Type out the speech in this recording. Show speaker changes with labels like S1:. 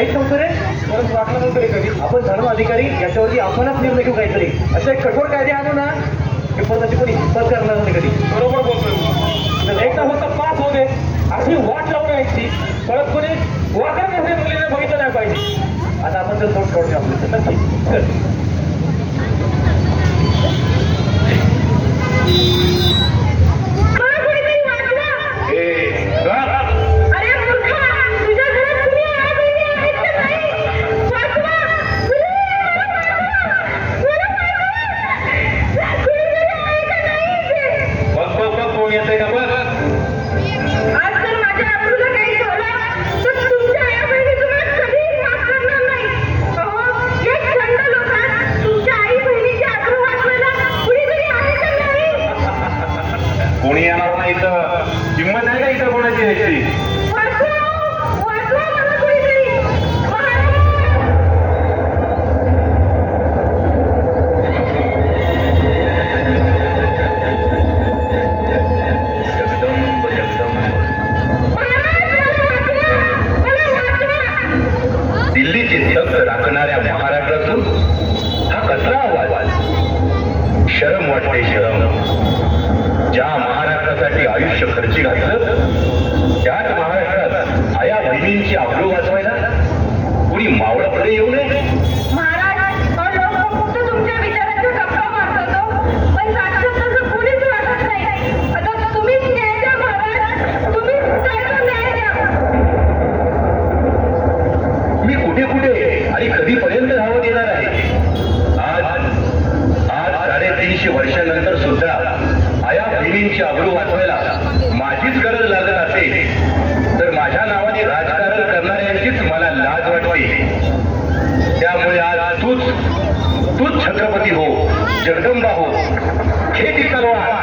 S1: माहीत नव्हतं रे. परत वाटलं नव्हतं रे कधी. आपण धर्म अधिकारी याच्यावरती आपणच निर्णय घेऊ काहीतरी. असे एक कठोर कायदे आणू ना की परत अशी कोणी हिंमत करणार नाही कधी.
S2: बरोबर बोलतोय. एकदा फक्त पास होऊ दे अशी वाट लावून यायची. परत कोणी वाकड नसले मुलीने बघितलं नाही पाहिजे.
S1: आता आपण तर नोट काढूया आपलं नक्की. चल.
S2: कोणी येणार नाही तर किंमत आहे का इथं कोणाची यायची. दिल्लीचे तख्त राखणाऱ्या महाराष्ट्रातून हा कसला आवाज. शरम वाटते शरम. ज्या महाराष्ट्रासाठी आयुष्य खर्ची घातलं त्याच महाराष्ट्रात आया बहिणींची आबरू वाचवायला कुणी मावळाकडे येऊ नये. मी कुठे कुठे आणि कधीपर्यंत धावत येणार आहे. आज 350 वर्षानंतर सुद्धा आया बहिणींची आबरू वाचवायला माझीच गरज लागत असेल तर माझ्या नावाने राजकारण करणाऱ्यांचीच मला लाज वाटते. त्यामुळे आज तूच छत्रपती हो, जगदंबा हो, खेती तलवार